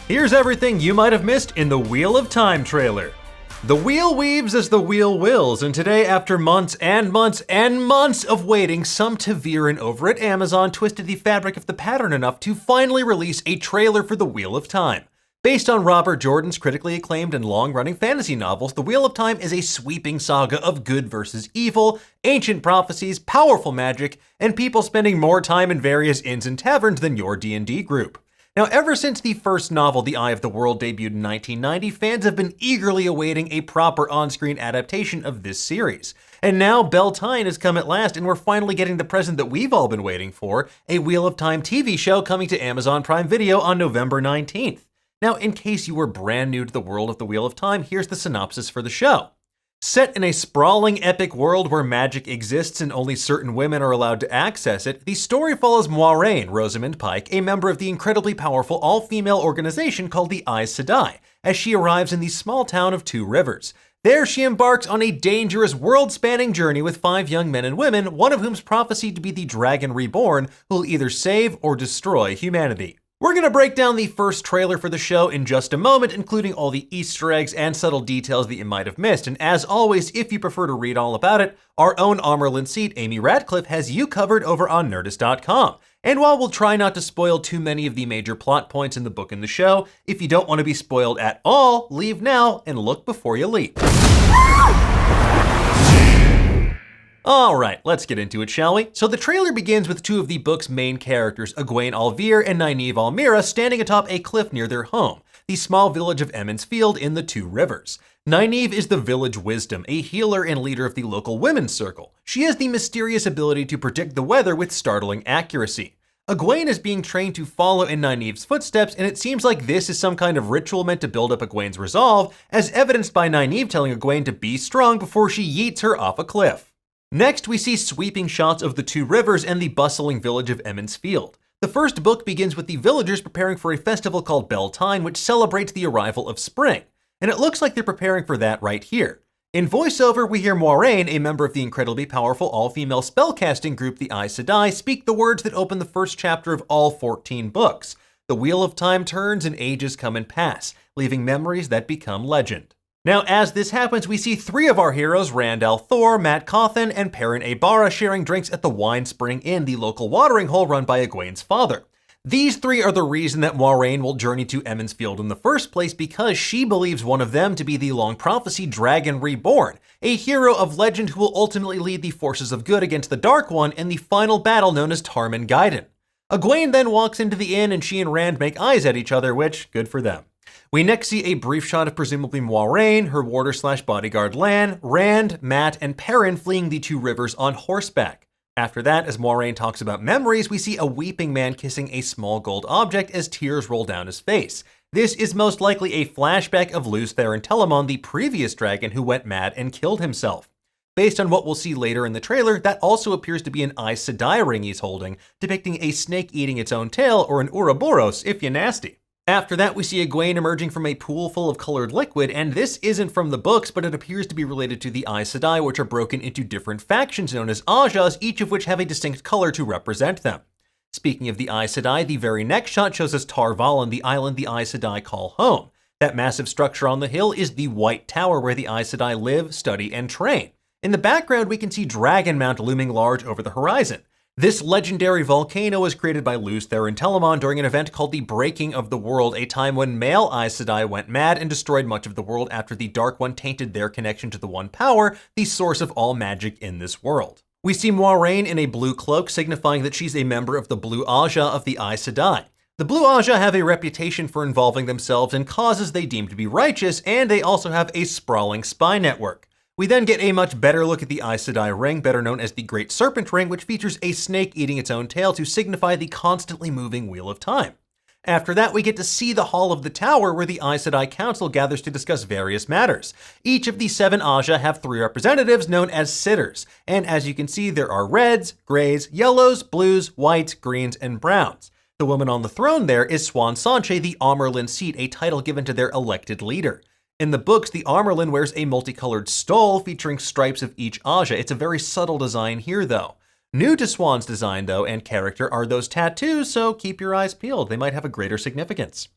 Here's everything you might have missed in the Wheel of Time trailer. The wheel weaves as the wheel wills, and today, after months and months and months of waiting, some Taviran over at Amazon twisted the fabric of the pattern enough to finally release a trailer for The Wheel of Time. Based on Robert Jordan's critically acclaimed and long-running fantasy novels, The Wheel of Time is a sweeping saga of good versus evil, ancient prophecies, powerful magic, and people spending more time in various inns and taverns than your D&D group. Now, ever since the first novel, The Eye of the World, debuted in 1990, fans have been eagerly awaiting a proper on-screen adaptation of this series. And now Beltane has come at last, and we're finally getting the present that we've all been waiting for, a Wheel of Time TV show coming to Amazon Prime Video on November 19th. Now, in case you were brand new to the world of the Wheel of Time, here's the synopsis for the show. Set in a sprawling, epic world where magic exists and only certain women are allowed to access it, the story follows Moiraine, Rosamund Pike, a member of the incredibly powerful all-female organization called the Aes Sedai, as she arrives in the small town of Two Rivers. There, she embarks on a dangerous, world-spanning journey with 5 young men and women, one of whom's prophesied to be the Dragon Reborn, who will either save or destroy humanity. We're going to break down the first trailer for the show in just a moment, including all the Easter eggs and subtle details that you might have missed. And as always, if you prefer to read all about it, our own Amerlin seat, Amy Radcliffe, has you covered over on Nerdist.com. And while we'll try not to spoil too many of the major plot points in the book and the show, if you don't want to be spoiled at all, leave now and look before you leap. Alright, let's get into it, shall we? So the trailer begins with 2 of the book's main characters, Egwene Alvir and Nynaeve Almira, standing atop a cliff near their home, the small village of Emond's Field in the Two Rivers. Nynaeve is the village wisdom, a healer and leader of the local women's circle. She has the mysterious ability to predict the weather with startling accuracy. Egwene is being trained to follow in Nynaeve's footsteps, and it seems like this is some kind of ritual meant to build up Egwene's resolve, as evidenced by Nynaeve telling Egwene to be strong before she yeets her off a cliff. Next, we see sweeping shots of the Two Rivers and the bustling village of Emond's Field. The first book begins with the villagers preparing for a festival called Beltane, which celebrates the arrival of spring. And it looks like they're preparing for that right here. In voiceover, we hear Moiraine, a member of the incredibly powerful all-female spellcasting group, the Aes Sedai, speak the words that open the first chapter of all 14 books. The wheel of time turns and ages come and pass, leaving memories that become legend. Now, as this happens, we see 3 of our heroes, Rand al'Thor, Mat Cauthon, and Perrin Aybara, sharing drinks at the Wine Spring Inn, the local watering hole run by Egwene's father. These 3 are the reason that Moiraine will journey to Emond's Field in the first place, because she believes one of them to be the long-prophesied Dragon Reborn, a hero of legend who will ultimately lead the forces of good against the Dark One in the final battle known as Tarmon Gai'dan. Egwene then walks into the inn and she and Rand make eyes at each other, which, good for them. We next see a brief shot of presumably Moiraine, her warder/bodyguard Lan, Rand, Mat, and Perrin fleeing the Two Rivers on horseback. After that, as Moiraine talks about memories, we see a weeping man kissing a small gold object as tears roll down his face. This is most likely a flashback of Lews Therin Telamon, the previous dragon who went mad and killed himself. Based on what we'll see later in the trailer, that also appears to be an Aes Sedai ring he's holding, depicting a snake eating its own tail, or an Ouroboros if you're nasty. After that, we see Egwene emerging from a pool full of colored liquid, and this isn't from the books, but it appears to be related to the Aes Sedai, which are broken into different factions known as Ajas, each of which have a distinct color to represent them. Speaking of the Aes Sedai, the very next shot shows us Tar Valon, the island the Aes Sedai call home. That massive structure on the hill is the White Tower where the Aes Sedai live, study, and train. In the background, we can see Dragonmount looming large over the horizon. This legendary volcano was created by Lews Therin Telamon during an event called the Breaking of the World, a time when male Aes Sedai went mad and destroyed much of the world after the Dark One tainted their connection to the One Power, the source of all magic in this world. We see Moiraine in a blue cloak, signifying that she's a member of the Blue Aja of the Aes Sedai. The Blue Aja have a reputation for involving themselves in causes they deem to be righteous, and they also have a sprawling spy network. We then get a much better look at the Aes Sedai ring, better known as the Great Serpent Ring, which features a snake eating its own tail to signify the constantly moving Wheel of Time. After that, we get to see the Hall of the Tower, where the Aes Sedai Council gathers to discuss various matters. Each of the 7 Aja have 3 representatives known as sitters, and as you can see, there are reds, grays, yellows, blues, whites, greens, and browns. The woman on the throne there is Siuan Sanche, the Amerlin seat, a title given to their elected leader. In the books, the Amerlin wears a multicolored stole featuring stripes of each Aja. It's a very subtle design here, though. New to Siuan's design, though, and character are those tattoos, so keep your eyes peeled. They might have a greater significance.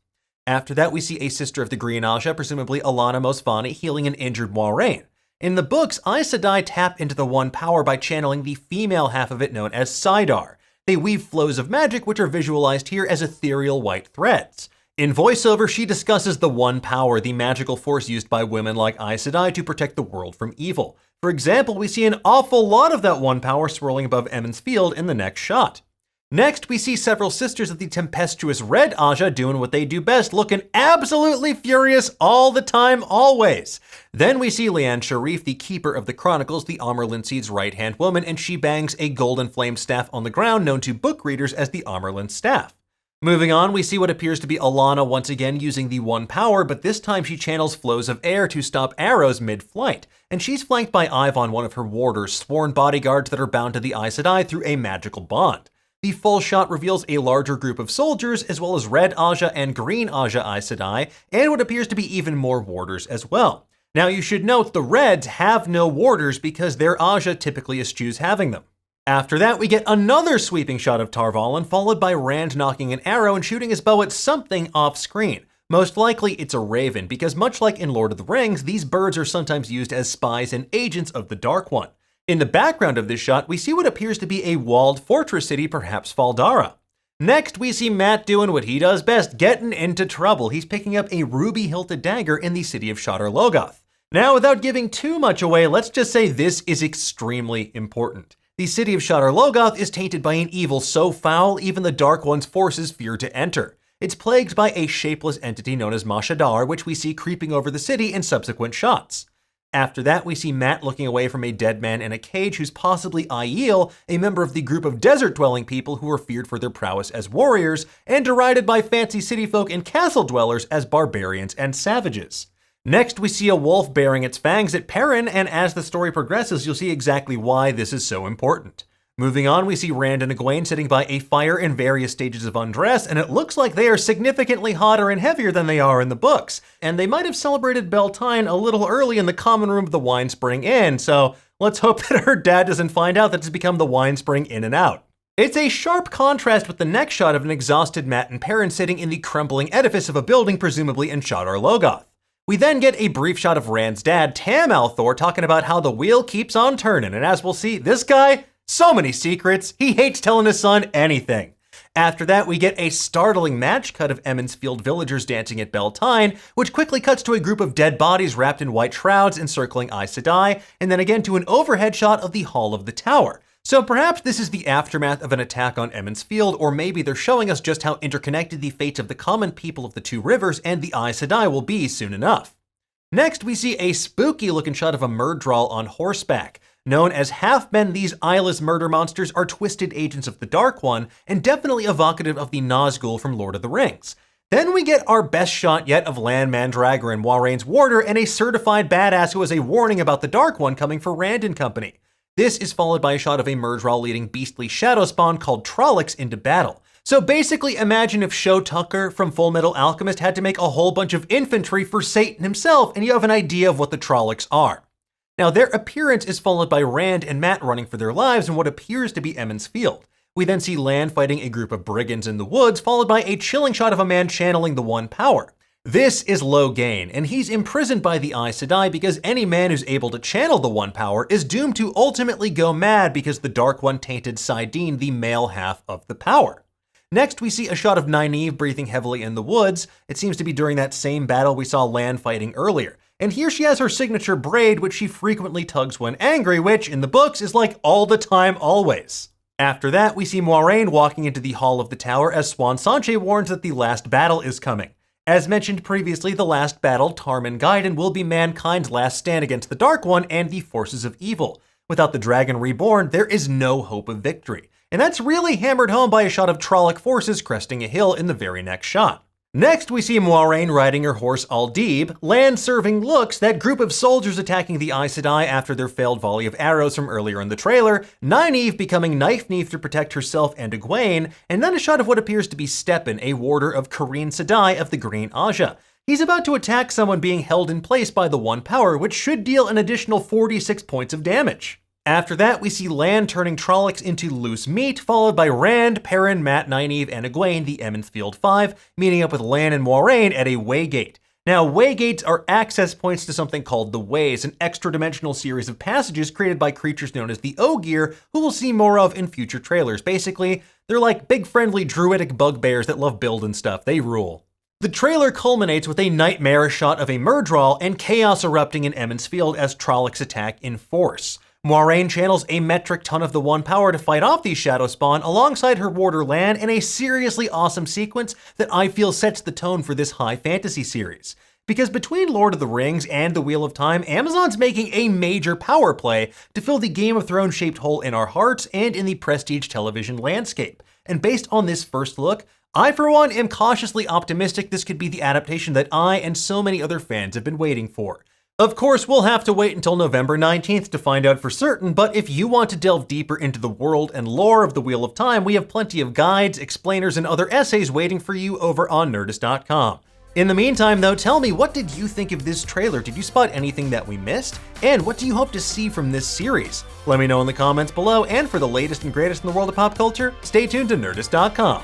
After that, we see a sister of the Green Aja, presumably Alana Mosfani, healing an injured Moiraine. In the books, Aes Sedai tap into the One Power by channeling the female half of it known as Saidar. They weave flows of magic, which are visualized here as ethereal white threads. In voiceover, she discusses the One Power, the magical force used by women like Aes Sedai to protect the world from evil. For example, we see an awful lot of that One Power swirling above Emond's Field in the next shot. Next, we see several sisters of the tempestuous Red Aja doing what they do best, looking absolutely furious all the time, always. Then we see Liane Sharif, the Keeper of the Chronicles, the Amarlin Seed's right-hand woman, and she bangs a golden flame staff on the ground known to book readers as the Amarlin Staff. Moving on, we see what appears to be Alana once again using the One Power, but this time she channels flows of air to stop arrows mid-flight, and she's flanked by Ivon, one of her warders, sworn bodyguards that are bound to the Aes Sedai through a magical bond. The full shot reveals a larger group of soldiers, as well as Red Aja and Green Aja Aes Sedai, and what appears to be even more warders as well. Now you should note the Reds have no warders because their Aja typically eschews having them. After that, we get another sweeping shot of Tar Valon, followed by Rand knocking an arrow and shooting his bow at something off-screen. Most likely it's a raven, because much like in Lord of the Rings, these birds are sometimes used as spies and agents of the Dark One. In the background of this shot, we see what appears to be a walled fortress city, perhaps Faldara. Next, we see Matt doing what he does best, getting into trouble. He's picking up a ruby-hilted dagger in the city of Shadar Logoth. Now, without giving too much away, let's just say this is extremely important. The city of Shadar Logoth is tainted by an evil so foul, even the Dark One's forces fear to enter. It's plagued by a shapeless entity known as Mashadar, which we see creeping over the city in subsequent shots. After that, we see Matt looking away from a dead man in a cage who's possibly Aiel, a member of the group of desert-dwelling people who are feared for their prowess as warriors, and derided by fancy city folk and castle dwellers as barbarians and savages. Next, we see a wolf baring its fangs at Perrin, and as the story progresses, you'll see exactly why this is so important. Moving on, we see Rand and Egwene sitting by a fire in various stages of undress, and it looks like they are significantly hotter and heavier than they are in the books. And they might have celebrated Beltane a little early in the common room of the Wine Spring Inn, so let's hope that her dad doesn't find out that it's become the Wine Spring In and Out. It's a sharp contrast with the next shot of an exhausted Matt and Perrin sitting in the crumbling edifice of a building presumably in Shadar Logoth. We then get a brief shot of Rand's dad, Tam Althor, talking about how the wheel keeps on turning, and as we'll see, this guy, so many secrets, he hates telling his son anything. After that, we get a startling match cut of Emond's Field villagers dancing at Beltane, which quickly cuts to a group of dead bodies wrapped in white shrouds encircling Aes Sedai, and then again to an overhead shot of the Hall of the Tower. So perhaps this is the aftermath of an attack on Emond's Field, or maybe they're showing us just how interconnected the fates of the common people of the Two Rivers and the Aes Sedai will be soon enough. Next, we see a spooky-looking shot of a Myrddraal on horseback. Known as half-men, these eyeless murder monsters are twisted agents of the Dark One, and definitely evocative of the Nazgul from Lord of the Rings. Then we get our best shot yet of Lan Mandragora and Moiraine's warder, and a certified badass who has a warning about the Dark One coming for Rand and company. This is followed by a shot of a Myrddraal leading beastly shadow spawn called Trollocs into battle. So basically imagine if Sho Tucker from Full Metal Alchemist had to make a whole bunch of infantry for Satan himself, and you have an idea of what the Trollocs are. Now, their appearance is followed by Rand and Matt running for their lives in what appears to be Emond's Field. We then see Lan fighting a group of brigands in the woods, followed by a chilling shot of a man channeling the One Power. This is Logain, and he's imprisoned by the Aes Sedai because any man who's able to channel the One Power is doomed to ultimately go mad because the Dark One tainted Saidin, the male half of the power. Next, we see a shot of Nynaeve breathing heavily in the woods. It seems to be during that same battle we saw Lan fighting earlier. And here she has her signature braid, which she frequently tugs when angry, which, in the books, is like all the time, always. After that, we see Moiraine walking into the Hall of the Tower as Swan Sanche warns that the last battle is coming. As mentioned previously, the last battle, Tarmon Gaiden, will be mankind's last stand against the Dark One and the forces of evil. Without the Dragon Reborn, there is no hope of victory. And that's really hammered home by a shot of Trolloc forces cresting a hill in the very next shot. Next, we see Moiraine riding her horse Aldib, Lan serving looks, that group of soldiers attacking the Aes Sedai after their failed volley of arrows from earlier in the trailer, Nynaeve becoming Knife-Neef to protect herself and Egwene, and then a shot of what appears to be Steppen, a warder of Kareen Sedai of the Green Aja. He's about to attack someone being held in place by the One Power, which should deal an additional 46 points of damage. After that, we see Lan turning Trollocs into loose meat, followed by Rand, Perrin, Mat, Nynaeve, and Egwene, the Emond's Field 5, meeting up with Lan and Moiraine at a Waygate. Now, Waygates are access points to something called the Ways, an extra-dimensional series of passages created by creatures known as the Ogier, who we'll see more of in future trailers. Basically, they're like big friendly druidic bugbears that love building stuff. They rule. The trailer culminates with a nightmarish shot of a Myrddraal and chaos erupting in Emond's Field as Trollocs attack in force. Moiraine channels a metric ton of the One Power to fight off these shadow spawn alongside her warder Lan in a seriously awesome sequence that I feel sets the tone for this high fantasy series. Because between Lord of the Rings and The Wheel of Time, Amazon's making a major power play to fill the Game of Thrones shaped hole in our hearts and in the prestige television landscape. And based on this first look, I for one am cautiously optimistic this could be the adaptation that I and so many other fans have been waiting for. Of course, we'll have to wait until November 19th to find out for certain, but if you want to delve deeper into the world and lore of The Wheel of Time, we have plenty of guides, explainers, and other essays waiting for you over on Nerdist.com. In the meantime, though, tell me, what did you think of this trailer? Did you spot anything that we missed? And what do you hope to see from this series? Let me know in the comments below, and for the latest and greatest in the world of pop culture, stay tuned to Nerdist.com.